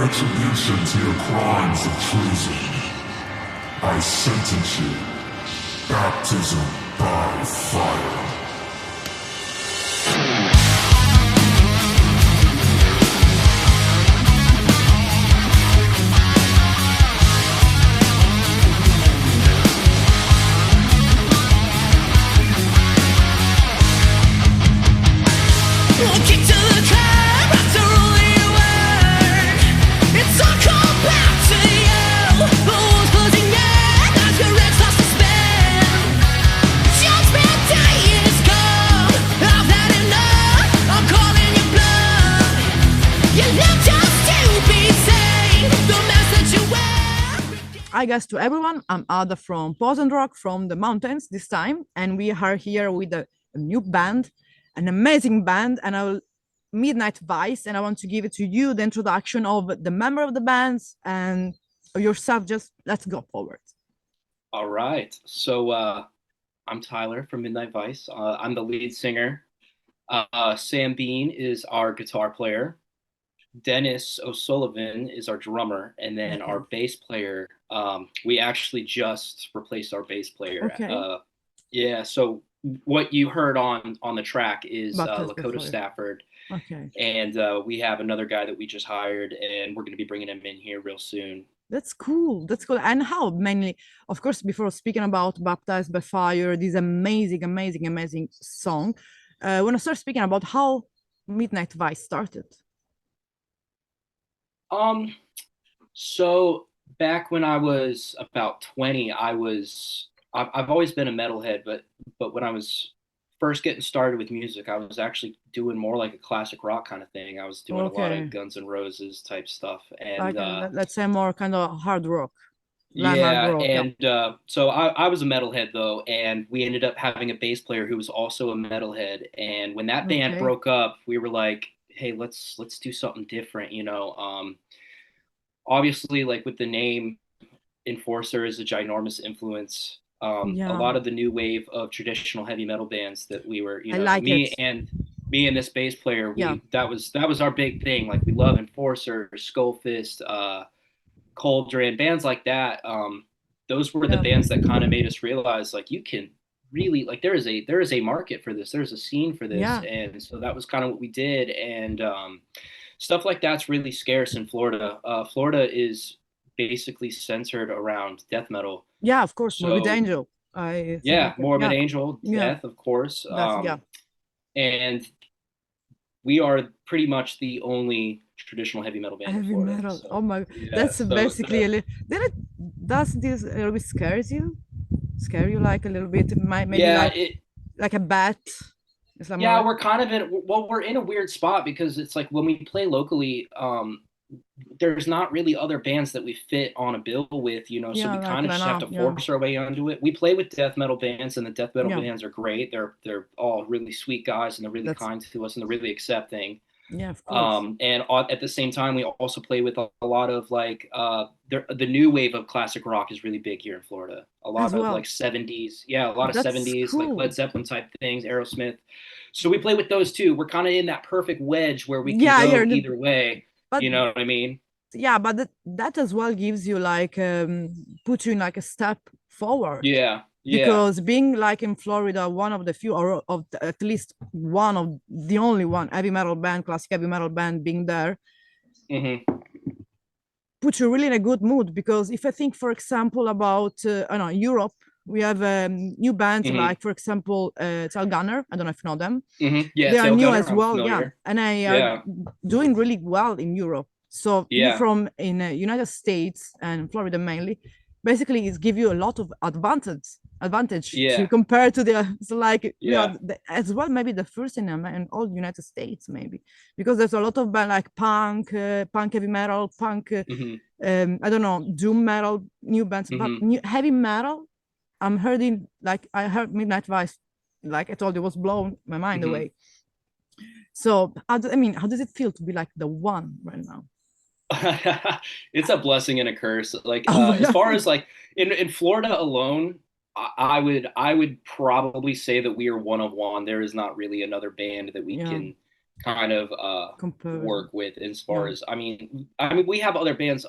retribution to your crimes of treason. I sentence you. Baptism by fire. I guess to everyone, I'm Ada from Pause and Rock from the mountains this time, and we are here with a new band, an amazing band, and I will Midnight Vice, and I want to give it to you the introduction of the member of the bands and yourself. Just let's go forward. All right. So I'm Tyler from Midnight Vice. I'm the lead singer. Sam Bean is our guitar player. Dennis O'Sullivan is our drummer, and then our bass player. We actually just replaced our bass player. Okay. Yeah. So what you heard on the track is Baptist Lakota before. Stafford, Okay. and we have another guy that we just hired, and we're going to be bringing him in here real soon. That's cool. That's cool. And how mainly, of course, before speaking about Baptized by Fire, this amazing, amazing, amazing song, when I start speaking about how Midnight Vice started. So back when I was about 20, I've always been a metalhead, but when I was first getting started with music, I was actually doing more like a classic rock kind of thing. I was doing a lot Okay. of Guns N' Roses type stuff, Like and let's say more kind of hard rock, glam hard yeah, rock. Yeah. and so I was a metalhead though, and we ended up having a bass player who was also a metalhead. And when that band Okay. broke up, we were like, hey, let's do something different, obviously, like with the name, Enforcer is a ginormous influence. A Yeah. lot of the new wave of traditional heavy metal bands that we were, I like me it. and this bass player, Yeah. that was our big thing. Like we love Enforcer, Skullfist, Cauldron, bands like that. Those were the Yeah. bands that kind of made us realize like you can really like there is a market for this. There's a scene for this, Yeah. and so that was kind of what we did. And stuff like that's really scarce in Florida. Florida is basically centered around death metal. Yeah, of course, Morbid So Angel. I think yeah, Morbid yeah. Angel, Yeah. Death, of course. That's yeah. And we are pretty much the only traditional heavy metal band in Heavy Florida. metal. So, Oh my, yeah, that's so basically a little. Does this a little bit scares you? Scare you like a little bit? Maybe yeah, like a bat. It's like yeah, more. we're kind of we're in a weird spot because it's like when we play locally, there's not really other bands that we fit on a bill with, so Yeah, we like kind of right just have now. to Yeah. force our way onto it. We play with death metal bands, and the death metal Yeah. bands are great. They're all really sweet guys, and they're really That's kind to us, and they're really accepting. yeah, of course. And at the same time, we also play with a lot of like the new wave of classic rock is really big here in Florida. A As lot of well. like 70s, yeah, a lot of That's 70s like cool. Led Zeppelin type things, Aerosmith. So we play with those too. We're kind of in that perfect wedge where we can Yeah, go you're the, either way. but You know what I mean? yeah, but that as well gives you like puts you in like a step forward. Yeah, yeah. Because being like in Florida, one of the few, or at least one of the only one heavy metal band, classic heavy metal band being there, puts you really in a good mood. Because if I think, for example, about I don't know, Europe, we have new bands like, for example, Tal Gunner. I don't know if you know them. Yeah, They are Tail new Gunner, as I'm well, yeah, familiar. and I are Yeah, doing really well in Europe. So you yeah. from in United States and Florida mainly, basically it's give you a lot of advantage to Yeah, compare to the so like yeah. as well maybe the first in all United States maybe, because there's a lot of band like punk heavy metal, punk hmm I don't know, doom metal, new bands, but hmm new heavy metal I'm hearing, like I heard Midnight Vice, like I told you, was blown my mind hmm away. So I mean, how does it feel to be like the one right now? It's a blessing and a curse. Like Oh my as God. far as like in Florida alone, I would probably say that we are one of one. There is not really another band that we Yeah. can kind of Comparison. work with as far Yeah. as I mean we have other bands,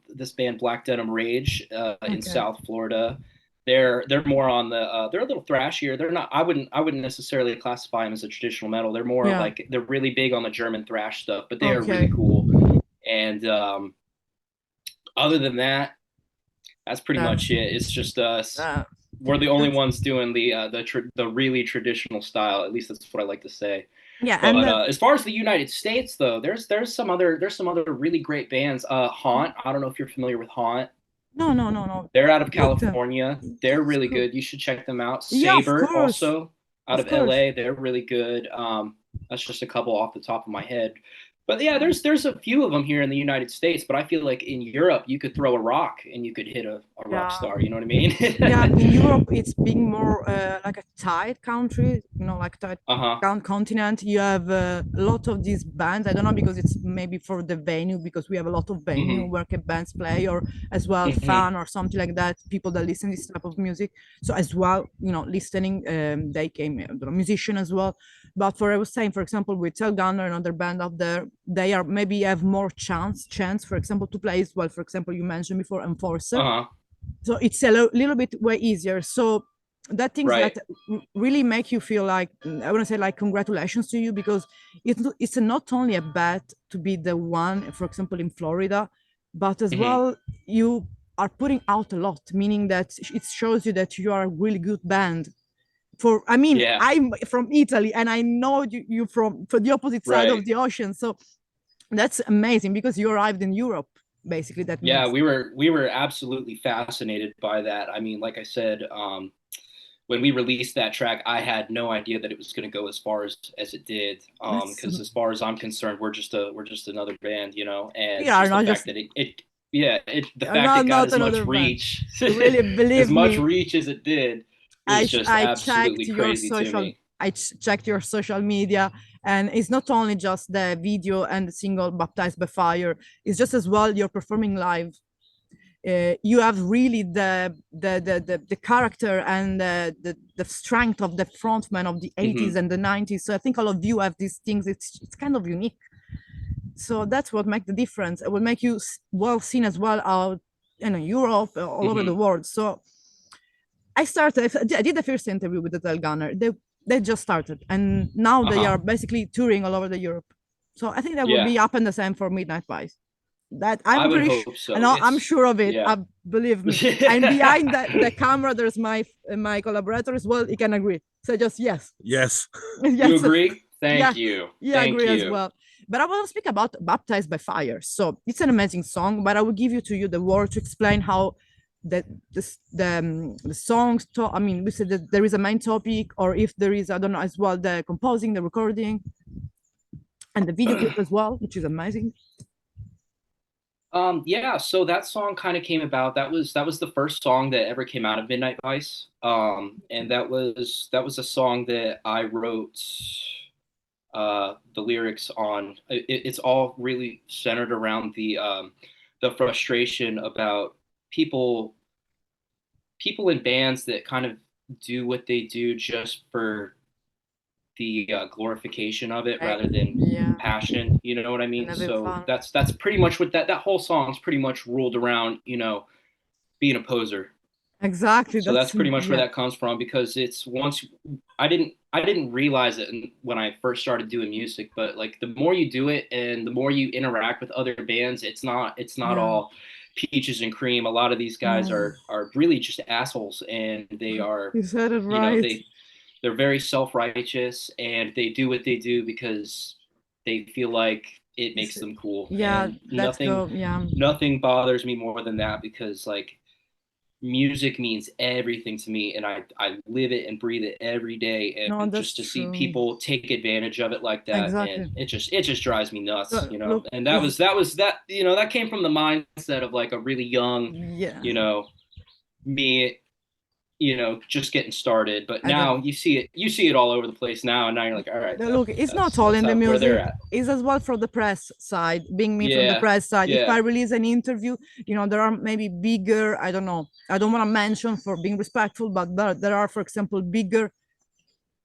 this band Black Denim Rage in Okay. South Florida. They're more on the they're a little thrashier. They're not, I wouldn't necessarily classify them as a traditional metal. They're more Yeah. like, they're really big on the German thrash stuff, but they are really Okay. cool. And other than that, that's pretty That's much it. It's just us. uh, We're the only that's ones doing the really traditional style. At least that's what I like to say. yeah, and But as far as the United States, though, there's some other really great bands. Haunt. I don't know if you're familiar with Haunt. no, no, no, no. They're out of But California. They're that's really cool. good. You should check them out. Yeah, of Saber, course, also out of of course. LA. They're really good. That's just a couple off the top of my head. But yeah, there's a few of them here in the United States. But I feel like in Europe, you could throw a rock and you could hit a rock Yeah. star. You know what I mean? Yeah, in Europe, it's being more like a tight country, like tight Uh-huh. continent. You have a lot of these bands. I don't know because it's maybe for the venue, because we have a lot of venue Hmm. where bands play, or as well Hmm. fan or something like that. People that listen this type of music. So as well, listening, they came, musician as well. But for I was saying, for example, with Tel Gunner, another band up there, they are maybe have more chance, for example, to play as well. For example, you mentioned before Enforcer, Uh-huh. so it's a little bit way easier. So that things that Right. really make you feel like, I want to say, like, congratulations to you, because it's not only a bet to be the one, for example, in Florida, but as Hmm. well you are putting out a lot, meaning that it shows you that you are a really good band. For I mean, Yeah. I'm from Italy and I know you from the opposite side of Right. the ocean, so that's amazing because you arrived in Europe, basically. That Yeah, means we were absolutely fascinated by that. I mean, like I said, when we released that track, I had no idea that it was going to go as far as it did. that's Because as far as I'm concerned, we're just another band, we and are just the not fact just that yeah, the are fact it got not as much another band. reach, Really, as believe much me, reach as it did, is just I checked absolutely your crazy to social, me. checked your social media, and it's not only just the video and the single "Baptized by Fire." It's just as well you're performing live. You have really the character and the strength of the frontman of the 80s Hmm. and the 90s. So I think all of you have these things. It's kind of unique. So that's what makes the difference. It will make you well seen as well out in Europe, all over the Hmm. world. So I did the first interview with the Tel Gunner. They just started, and now they Uh-huh. are basically touring all over the Europe. So I think that will Yeah, be happen the same for Midnight Vice. That I I'm would pretty hope I so. know, I'm It's sure of it. Yeah. Believe me. And behind the camera, there's my collaborator as well. He can agree. So just yes, Yes. You yes, agree? yeah, Thank you. yeah, I Thank agree as you. well. But I want to speak about "Baptized by Fire." So it's an amazing song, but I will give you the word to explain how the songs. I mean, we said that there is a main topic, or if there is, I don't know, as well, the composing, the recording, and the video clip as well, which is amazing. Yeah, so that song kind of came about. That was the first song that ever came out of Midnight Vice. And that was a song that I wrote the lyrics on. It's all really centered around the frustration about people people in bands that kind of do what they do just for the glorification of it Like, rather than yeah, passion. You know what I and mean? having So fun. that's pretty much what that whole song's pretty much ruled around. Being a poser. Exactly. So that's That's pretty much where yeah, that comes from, because it's once I didn't realize it when I first started doing music, but like the more you do it and the more you interact with other bands, it's not yeah. all peaches and cream. A lot of these guys No, are really just assholes, and they are, you said it you know, right. they're very self-righteous, and they do what they do because they feel like it makes them cool. Yeah, And let's nothing go. Yeah. nothing bothers me more than that, because like music means everything to me, and I live it and breathe it every day, No, and that's just to see true. people take advantage of it like that, and Exactly. it just drives me nuts, Look, and that is was that was that that came from the mindset of like a really young, yeah. you know me, just getting started. But I don't. now you see it all over the place now, and now you're like, all right, Look, it's not that's all that's in the how where they're music. at. It's as well from the press side. Being me from the Yeah, press side, if I yeah. release an interview, there are maybe bigger. I don't know. I don't want to mention for being respectful, but there are, for example, bigger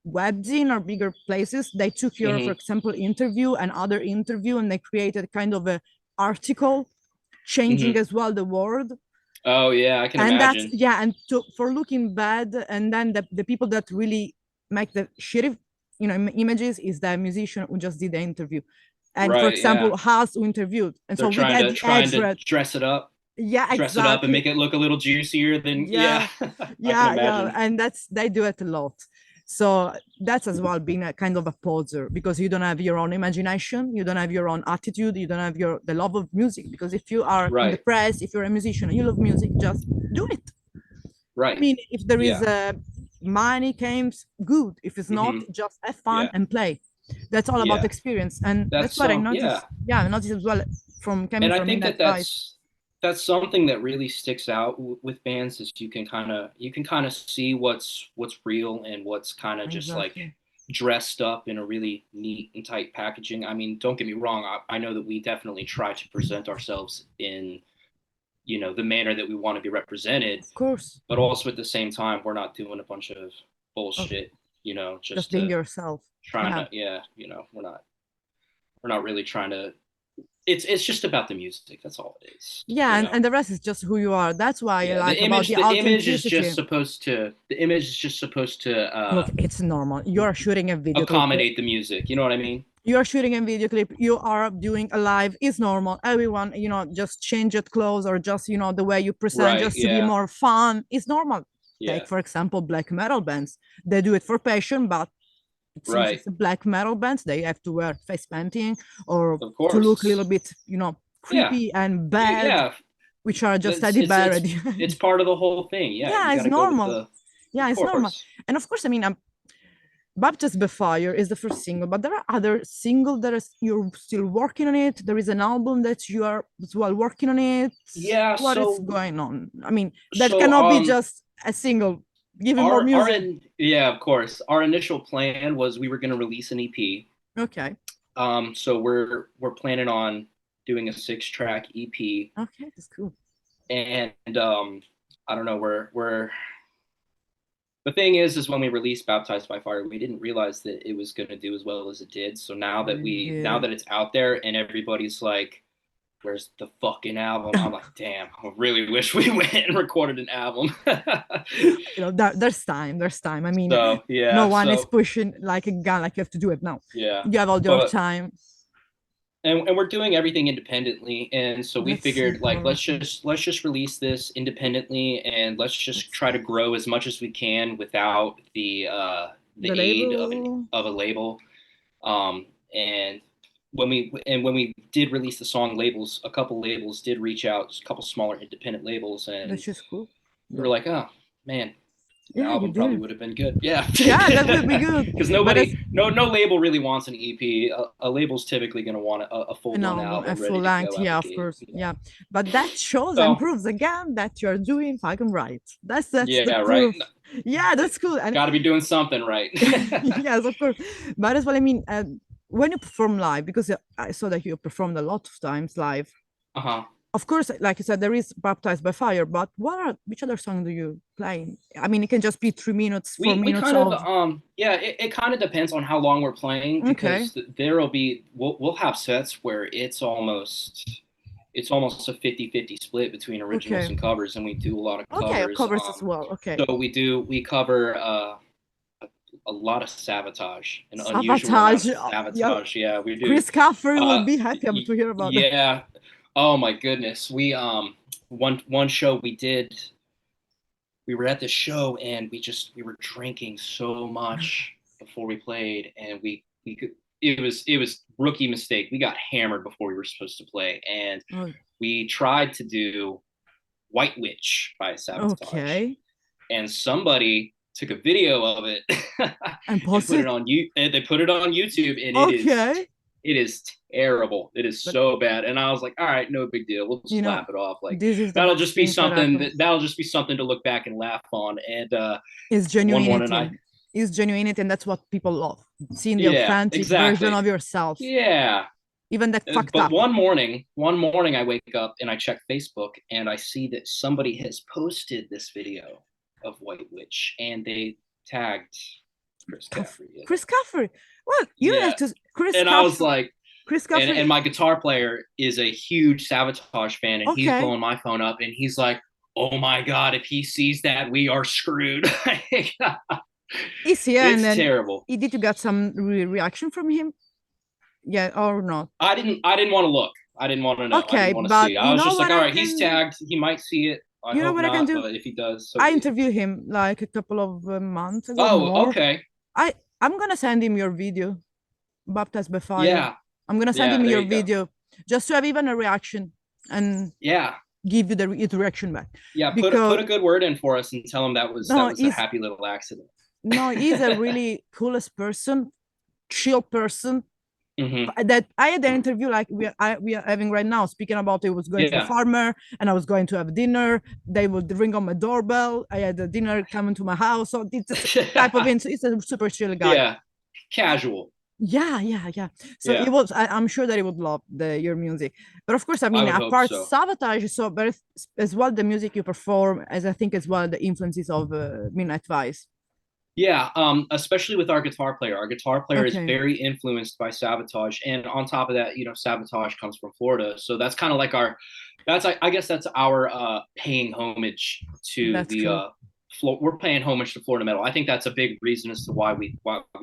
webzine or bigger places, they took your, for example, interview and other interview, and they created kind of a article changing as well the word. Oh yeah, I can and imagine. that's yeah, and for looking bad, and then the people that really make the shitty, images is the musician who just did the interview. And for Right, example, yeah. Haas who interviewed, and They're so we had the trying edge to red. dress it up. Yeah, Dress it up and exactly. make it look a little juicier than Yeah, I can yeah, imagine. and they do it a lot. So that's as well being a kind of a poser, because you don't have your own imagination, you don't have your own attitude, you don't have the love of music. Because if you are in the Right. press, if you're a musician and you love music, just do it. I Right. mean, if there is Yeah. money comes, good. If it's not, just have fun Yeah. and play. That's all about Yeah. experience, and that's That's what I yeah. noticed. Yeah, I noticed as well from coming And I from think Midnight that Vice. that's something that really sticks out with bands, is you can kind of see what's real and what's kind of just like Exactly. dressed up in a really neat and tight packaging. I mean, don't get me wrong, I know that we definitely try to present ourselves in the manner that we want to be represented, Of course. but also at the same time we're not doing a bunch of bullshit, just Just to being yourself. trying Yeah. to we're not really trying to. It's just about the music. That's all it is. Yeah, and the rest is just who you are. That's why I Yeah, like about the image is authenticity. just supposed to the image is just supposed to Look, it's normal. You're shooting a video clip. accommodate the music. You know what I mean? You are shooting a video clip. You are doing a live. It's normal. Everyone, just change your clothes, or just the way you present, Right, just to be yeah. more fun. It's normal. Yeah. Take for example black metal bands. They do it for passion, but since Right. it's a black metal bands, they have to wear face painting or Of course. to look a little bit, creepy and bad. Yeah. Which are just It's Eddie Barrett. it's part of the whole thing. Yeah. Yeah, you it's gotta go with normal. Yeah, it's normal. course. And of course, I mean, Baptized by Fire is the first single, but there are other singles that you're still working on it. There is an album that you are as well working on it. Yeah. What is So going on? I mean, that so, cannot be just a single. Give me more music. yeah, of course. Our initial plan was we were going to release an EP. Okay. So we're planning on doing a 6-track EP. Okay, that's cool. And I don't know, we're the thing is when we released Baptized by Fire, we didn't realize that it was going to do as well as it did. So now that it's out there and everybody's like, where's the fucking album? I'm like, damn, I really wish we went and recorded an album. There's time. I mean, so, yeah, no one is pushing like a gun, like you have to do it now. Yeah. You have all your time. And we're doing everything independently, and so we figured like let's just release this independently, and let's just try to grow as much as we can without the aid of a label. And when we did release the song, a couple labels did reach out, a couple smaller independent labels, and that's just cool. We were like, oh man, the Yeah, album probably would have been good. Yeah. Yeah, that would be good. Because no label really wants an EP. A label's typically going to want a full-length album. A full length, yeah, of course. Yeah. But that shows and proves again that you're doing fucking right. That's yeah, the right. Proof. Yeah, that's cool. And got to be doing something right. Yes, of course. But as well, I mean, when you perform live, because I saw that you performed a lot of times live. Uh-huh. Of course, like you said, there is Baptized by Fire, but which other song do you play? I mean, it can just be 3 minutes, 4 minutes. It kind of depends on how long we're playing, because we'll have sets where it's almost a 50-50 split between originals and covers, and we do a lot of covers. Okay, covers as well. Okay. So we cover a lot of Sabotage, an Sabotage. Unusual Sabotage. Yeah, we do. Chris Caffery will be happy to hear about that. Yeah. Oh my goodness. We one show we did, we were at the show and we were drinking so much before we played, and it was rookie mistake. We got hammered before we were supposed to play, and we tried to do White Witch by Sabotage. Okay. And somebody took a video of it and put it on they put it on YouTube, and it is terrible. It is so bad. And I was like, all right, no big deal. We'll just laugh it off. Like, that'll just be something to look back and laugh on. And it's genuinity. It's genuinity, and that's what people love. Seeing the authentic version of yourself. Yeah. Even that fucked up. But one morning I wake up and I check Facebook and I see that somebody has posted this video of White Witch, and they tagged Chris Caffrey. Yeah. Chris Caffrey. Well, you have to Chris. And Caffrey. I was like, Chris Caffrey. And my guitar player is a huge Sabotage fan, and he's blowing my phone up, and he's like, "Oh my god, if he sees that, we are screwed." Is he? It's terrible. Did you get some reaction from him? Yeah, or not? I didn't want to look. I didn't want to know. Okay, I didn't want to but see. I was just like, all right, he's tagged. He might see it. I hope not, I can do? But if he does, so I interviewed him like a couple of months ago. Oh, more. Okay. I'm gonna send him your video, Baptized by Fire. Yeah. I'm gonna send him your video just to have even a reaction and give you the reaction back. Yeah, put a good word in for us and tell him that was a happy little accident. No, he's a really coolest person, chill person. Mm-hmm. That I had an interview like we are having right now, speaking about it was going to a farmer and I was going to have dinner. They would ring on my doorbell. I had a dinner coming to my house. So it's a type of it's a super chill guy. Yeah, casual. Yeah. So it was. I'm sure that he would love your music. But of course, I mean, apart Sabotage, but as well the music you perform, as I think as well the influences of Midnight Vice. Yeah, especially with our guitar player. Our guitar player is very influenced by Sabotage, and on top of that, Sabotage comes from Florida, so that's kind of like I guess that's our paying homage to we're paying homage to Florida metal. I think that's a big reason as to why we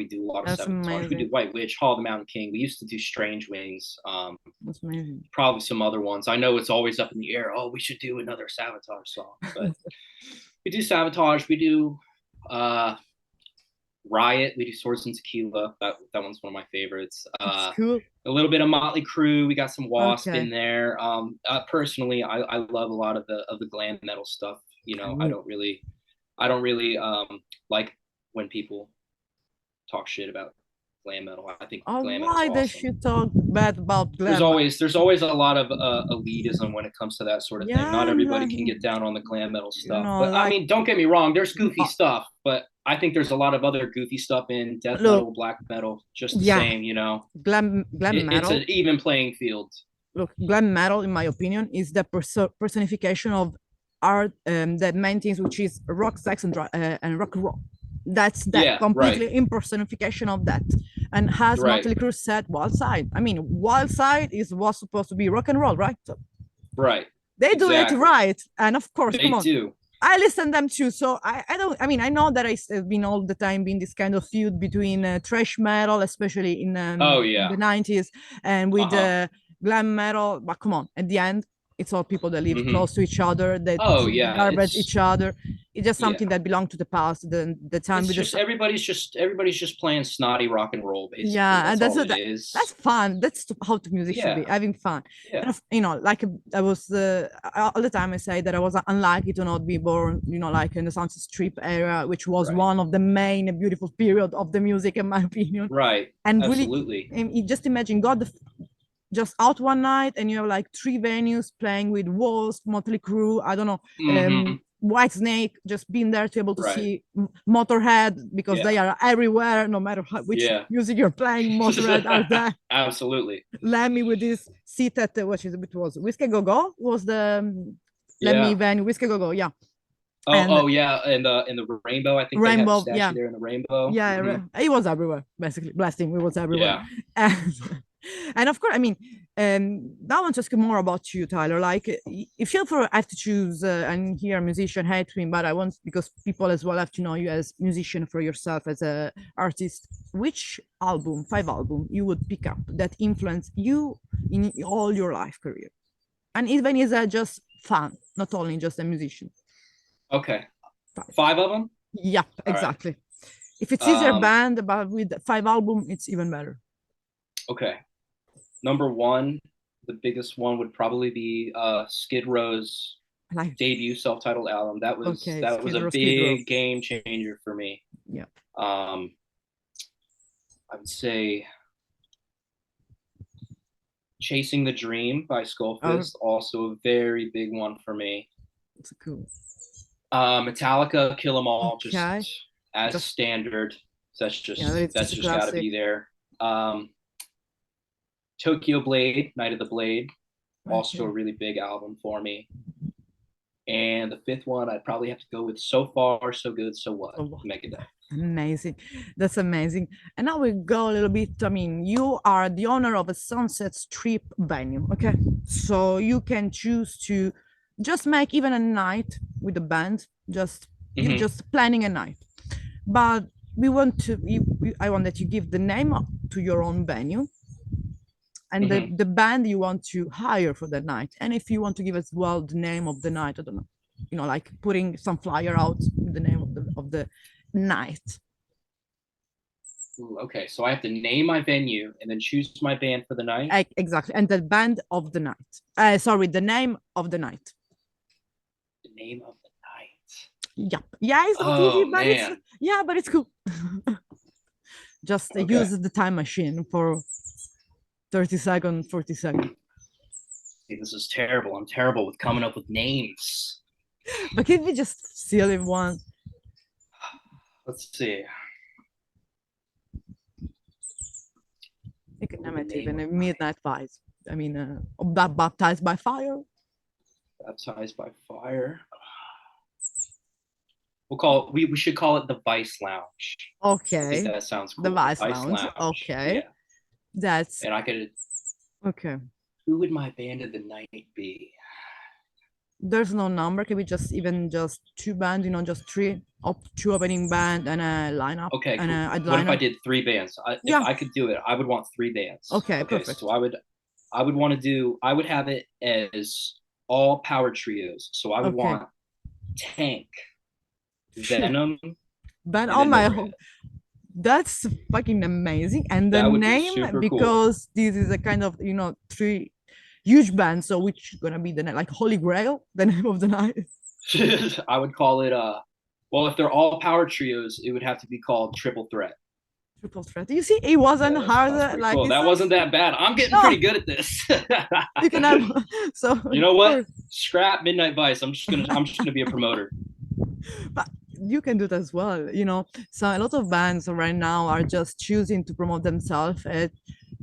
do a lot of Sabotage. Amazing. We do White Witch, Hall of the Mountain King. We used to do Strange Wings. That's amazing. Probably some other ones. I know it's always up in the air. Oh, we should do another Sabotage song, but we do Sabotage. We do. Riot, we do Swords and Tequila. That one's one of my favorites. Cool. A little bit of Motley Crue. We got some Wasp in there. Personally, I love a lot of the glam metal stuff. I don't really like when people talk shit about glam metal. I think glam metal. Why they should talk bad about glam? There's always a lot of elitism when it comes to that sort of thing. Not everybody can get down on the glam metal stuff. But I mean, don't get me wrong. There's goofy stuff, but I think there's a lot of other goofy stuff in death metal, black metal, just the same. Glam metal. It's an even playing field. Look, glam metal, in my opinion, is the personification of art, the main things, which is rock, sex, and rock and roll. That's completely impersonification of that. And has Motley Crue said Wild Side? I mean, Wild Side was supposed to be rock and roll, right? So they do it right, and of course, come on. Do. I listen to them too, so I know that I've been all the time being this kind of feud between thrash metal, especially in the 90s, and with glam metal. But come on, at the end, it's all people that live close to each other. That garbage each other. It's just something that belonged to the past. The time everybody's just playing snotty rock and roll, basically. Yeah, that's all it is. That's fun. That's how the music should be, having fun. Yeah. And like I was all the time I say that I was unlucky to not be born, like in the Sunset Strip era, which was one of the main beautiful period of the music, in my opinion. Right. And absolutely. Really, just imagine just out one night and you have like 3 venues playing with Wasp, Motley Crue, I don't know, Whitesnake, just being there to able to see Motorhead, because they are everywhere, no matter which music you're playing. Motorhead are there. Absolutely. Lemmy with this seat at it was Whiskey Go Go was the Lemmy venue. Whiskey Go Go, yeah. And the Rainbow, I think Rainbow, they had a statue there in the Rainbow. Yeah, it was everywhere, basically. Blasting, it was everywhere. Yeah. And of course, I mean, now I want to ask you more about you, Tyler. Like, if you have to choose, and here a musician hate me, but I want, because people as well have to know you as musician for yourself as a artist. Which 5 album you would pick up that influenced you in all your life career, and even is that just fun, not only just a musician? Okay, 5 of them. Yeah, exactly. If it's easier band, but with 5 album, it's even better. Okay. Number 1, the biggest one would probably be Skid Row's debut self-titled album. That was a big game changer for me. Yeah. I would say Chasing the Dream by Skullfist, also a very big one for me. It's cool. Metallica, Kill 'Em All, just as standard. That's just got to be there. Tokyo Blade, Night of the Blade, also a really big album for me. And the fifth one, I'd probably have to go with So Far, So Good, So What, So what? Megadeth. Amazing. That's amazing. And now we go a little bit. I mean, you are the owner of a Sunset Strip venue. Okay. So you can choose to just make even a night with the band, just you Mhm. just planning a night. But we want to, I want that you give the name to your own venue and Mhm. the band you want to hire for the night. And if you want to give as well the name of the night, I don't know, like putting some flyer out with the name of the night. Ooh, okay, so I have to name my venue and then choose my band for the night. Exactly. And the band of the night. Sorry, the name of the night. The name of the night. Yep. Yeah, it's not easy, Oh but man. it's cool. Just Okay. use the time machine for 30 seconds, 40 seconds. See, this is terrible. I'm terrible with coming up with names. But can we just silly one? Let's see. You can name it Name even a of Midnight Vice. I mean, baptized by fire. Baptized by Fire. We'll call it, we should call it the Vice Lounge. I think Okay. that sounds cool. The Vice Lounge. Okay. Yeah. That's And I could. okay. Who would my band of the night be? There's no number. Can we just even just two bands, just two opening band and a lineup Okay, and cool. a What if I lineup? did three bands? Yeah. If I could do it, I would want three bands. Okay, perfect. So I would want to do. I would have it as all power trios. So I would Okay. want Tank, Venom, Band, and oh then my, the Red. that's fucking amazing. And the That would be name, super cool. because this is a kind of, three huge bands. So which gonna be the name, like Holy Grail, the name of the night? I would call it well, if they're all power trios, it would have to be called Triple Threat. Triple Threat. You see, it wasn't That hard. sounds pretty Like cool. That wasn't that bad. I'm getting No. pretty good at this. You can have so. You know what? Scrap Midnight Vice. I'm just gonna be a promoter. But you can do it as well. So a lot of bands right now are just choosing to promote themselves and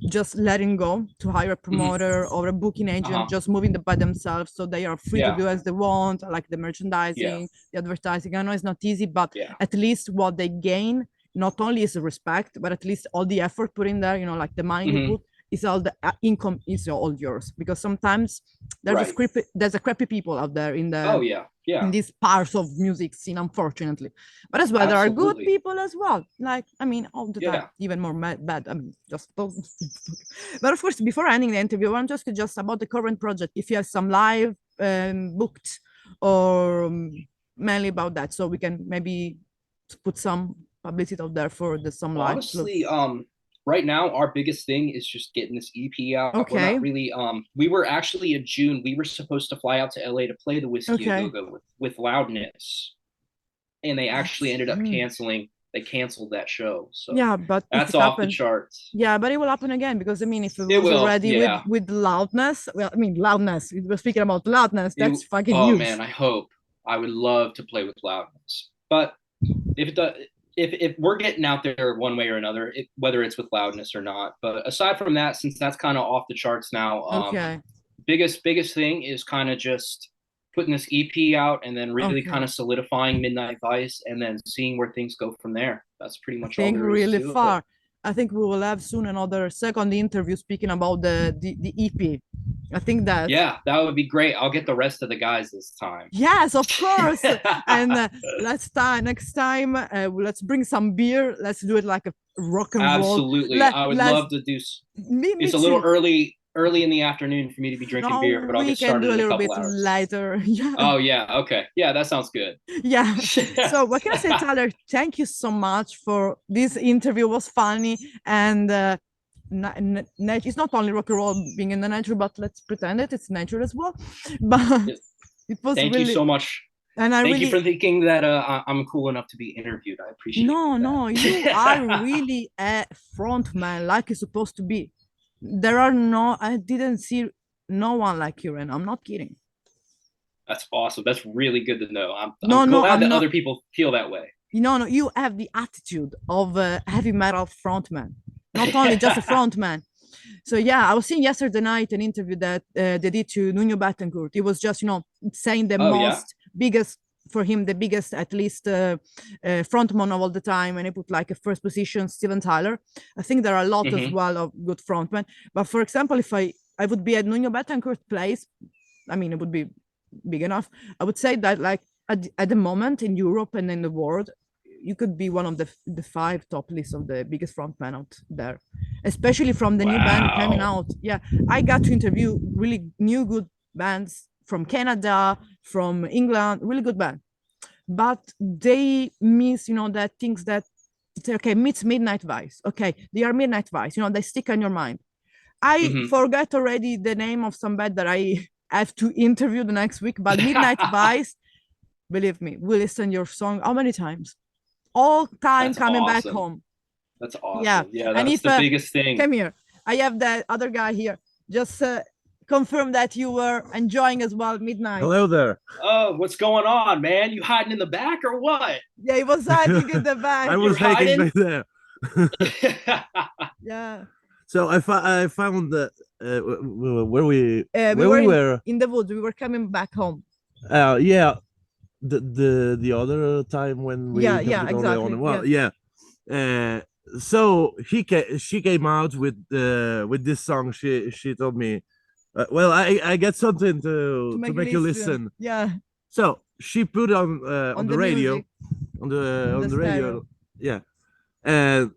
just letting go to hire a promoter or a booking agent, just moving by themselves, so they are free to do as they want, like the merchandising, the advertising. I know it's not easy, but at least what they gain not only is respect, but at least all the effort put in there, like the money you put, is all the income is all yours. Because sometimes there's a crappy people out there in the in these parts of music scene, unfortunately. But as well, there are good people as well. Like, I mean, all the time, even more bad. I mean, just don't. But of course, before ending the interview, I want to ask you just about the current project. If you have some live booked, or mainly about that, so we can maybe put some publicity out there for some live. Honestly, right now our biggest thing is just getting this EP out. Okay. We're not really we were actually in June, we were supposed to fly out to LA to play the Whiskey A Go-Go with Loudness. And they actually ended up canceling. They canceled that show. So yeah, but that's off the charts. Yeah, but it will happen again, because I mean, if it was already with Loudness, well, I mean, Loudness, we were speaking about Loudness, that's fucking huge. Oh man, I would love to play with Loudness. But if we're getting out there one way or another, whether it's with Loudness or not. But aside from that, since that's kind of off the charts now, biggest thing is kind of just putting this EP out and then really kind of solidifying Midnight Vice and then seeing where things go from there. That's pretty much all there is really to far. It. I think we will have soon another second interview speaking about the EP. I think that that would be great. I'll get the rest of the guys this time. Yes, of course. And next time let's bring some beer. Let's do it like a rock and roll. Absolutely. I would love to do. It's a little early in the afternoon for me to be drinking beer, but I'll get started in a couple hours. Later. Yeah. Oh yeah, okay. Yeah, that sounds good. Yeah. So what can I say, Tyler? Thank you so much for this interview. It was funny, and it's not only rock and roll being in the nature, but let's pretend it's nature as well. But it was Thank you so much. And thank you for thinking that I'm cool enough to be interviewed. I appreciate it. No, you are really a front man, like you're supposed to be. I didn't see no one like you, and I'm not kidding. That's awesome. That's really good to know. I'm glad that other people feel that way. No, you have the attitude of a heavy metal frontman, not only just a frontman. So yeah, I was seeing yesterday night an interview that they did to Nuno Bettencourt. It was just saying the most biggest for him, the biggest at least frontman of all the time, and I put like a first position Steven Tyler. I think there are a lot as well of good frontmen, but for example, if I would be at Nuno Bettencourt place, I mean, it would be big enough. I would say that like at the moment in Europe and in the world, you could be one of the 5 top lists of the biggest frontmen out there, especially from the new band coming out. Yeah, I got to interview really new good bands from Canada, from England, really good band, but they miss, you know, that things that say, okay, meets Midnight Vice. Okay, they are Midnight Vice. You know, they stick on your mind. I forgot already the name of some band that I have to interview the next week, but Midnight Vice, believe me, we listen your song how many times? All time That's coming awesome. back home. That's awesome. Yeah, Yeah, and that's if the biggest thing. come here, I have that other guy here. Just confirm that you were enjoying as well Midnight. Hello there. Oh, what's going on, man? You hiding in the back or what? Yeah, he was hiding in the back. I was hiding back there. Yeah. So I found that where we were in the woods. We were coming back home. Yeah, the other time when we exactly. Well, yeah. So she came out with this song. She told me, well, I got something to make you listen. Yeah. So she put on the radio, music. on the radio. Yeah, and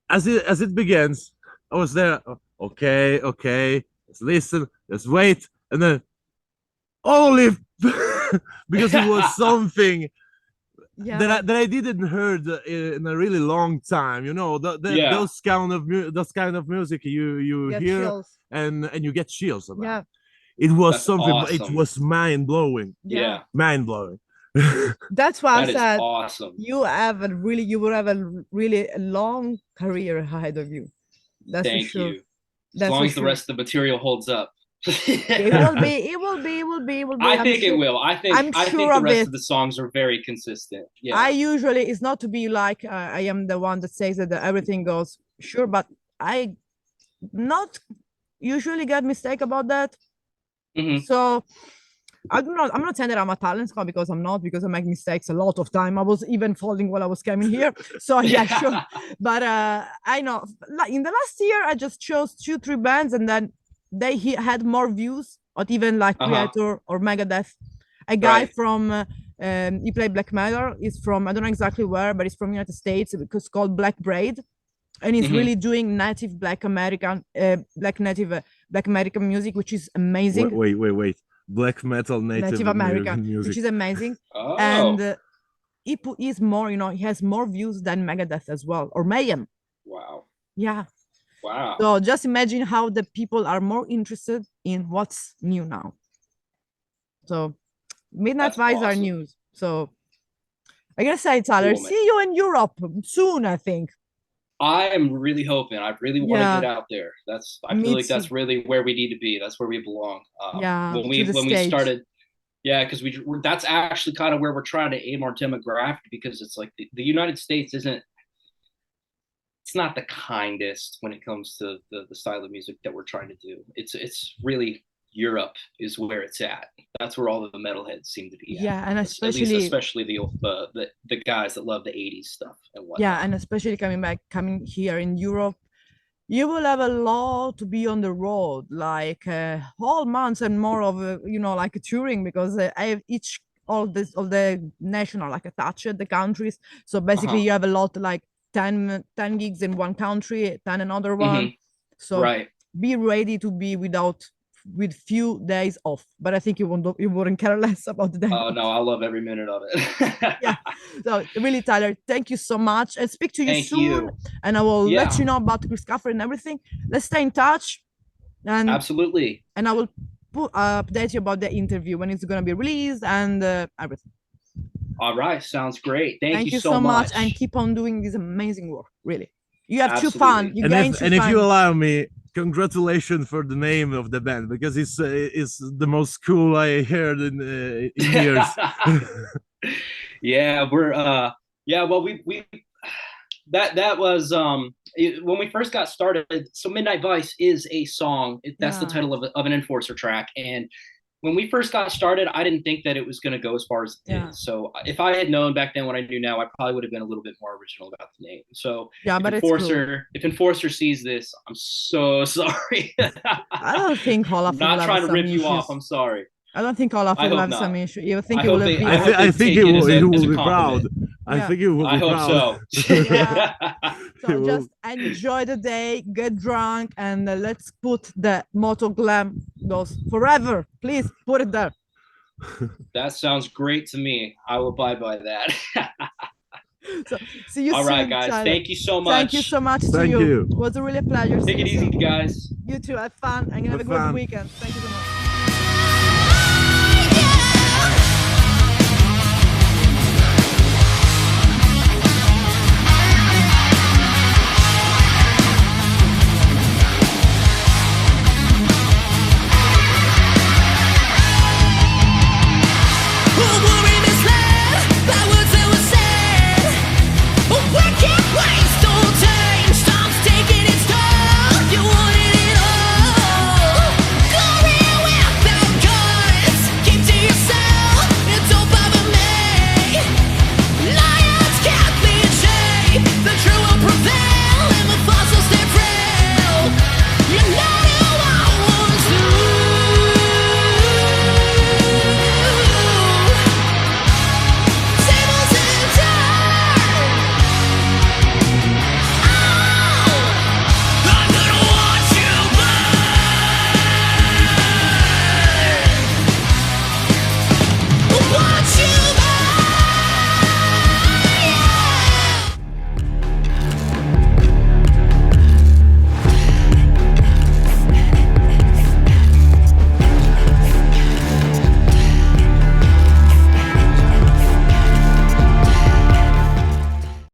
as it begins, I was there. Okay, let's listen, let's wait, and then only because it was something that I didn't heard in a really long time. You know, those kind of music you hear chills. and you get chills about. Yeah, it was That's something. awesome. It was mind blowing. Yeah, mind blowing. That's why that I said is awesome. you will have a really long career ahead of you. That's Thank for sure. you. As long as the rest of the material holds up. It will be. I think it will. I think the rest of the songs are very consistent. Yeah. I usually, it's not to be like I am the one that says that everything goes sure, but I not usually get mistake about that. So I'm not saying that I'm a talent scout, because I'm not, because I make mistakes a lot of time. I was even falling while I was coming here. So yeah, sure. But I know, like in the last year, I just chose 2-3 bands, and then they had more views, or even like Creator or Megadeth. A guy from he played black metal. He's from, I don't know exactly where, but he's from United States. It's called Black Braid, and he's really doing native Black American music, which is amazing. Wait. Black metal native American music, which is amazing. Oh. And he's more, you know, he has more views than Megadeth as well, or Mayhem. Wow. Yeah. Wow. So just imagine how the people are more interested in what's new now. So Midnight Vice are news. So I gotta say, Tyler, see you in Europe soon, I think. I am really hoping. I really want to get out there. I feel like that's really where we need to be. That's where we belong. When we started, because that's actually kind of where we're trying to aim our demographic, because it's like the United States it's not the kindest when it comes to the style of music that we're trying to do. It's really Europe is where it's at. That's where all of the metalheads seem to be at. Yeah, and especially the guys that love the 80s stuff and whatnot. Yeah, and especially coming here in Europe, you will have a lot to be on the road, like whole months and more of like a touring, because I have all the national like attached the countries. So basically you have a lot, like 10 gigs in one country, 10 another one. So be ready to be with few days off, but I think you wouldn't care less about that. Oh no, I love every minute of it. Yeah. So really, Tyler, thank you so much, and speak to you soon. And I will let you know about Chris Cuffer and everything. Let's stay in touch. And absolutely. And I will update you about the interview when it's going to be released and everything. All right, sounds great. Thank you so much, and keep on doing this amazing work. Really, you have too fun. If you allow me, congratulations for the name of the band, because it's the most cool I heard in years. Yeah, well, we that was when we first got started. So Midnight Vice is a song. That's the title of an Enforcer track, and when we first got started, I didn't think that it was going to go as far as it Yeah. did. So if I had known back then what I do now, I probably would have been a little bit more original about the name. So Yeah, but it's cool. if Enforcer sees this, I'm so sorry. I don't think Olaf I'm will not have trying to some rip issues. you off. I'm sorry. I don't think Olaf I will hope have some not. issue. You think I he will hope have they- been? I hope I they think take he it as a will be compliment. proud. I Yeah. think he will be I hope proud. so. Yeah. He So will- just enjoy the day, get drunk, and let's put the Moto Glam goes forever. Please put it there. That sounds great to me. I will abide by that. So see you All soon, right, guys. Tyler. Thank you so much. Thank you so much to Thank you. you. It was a really pleasure. See Take it you easy, soon. guys. You too. Have fun and have a Have good fun. weekend. Thank you so much.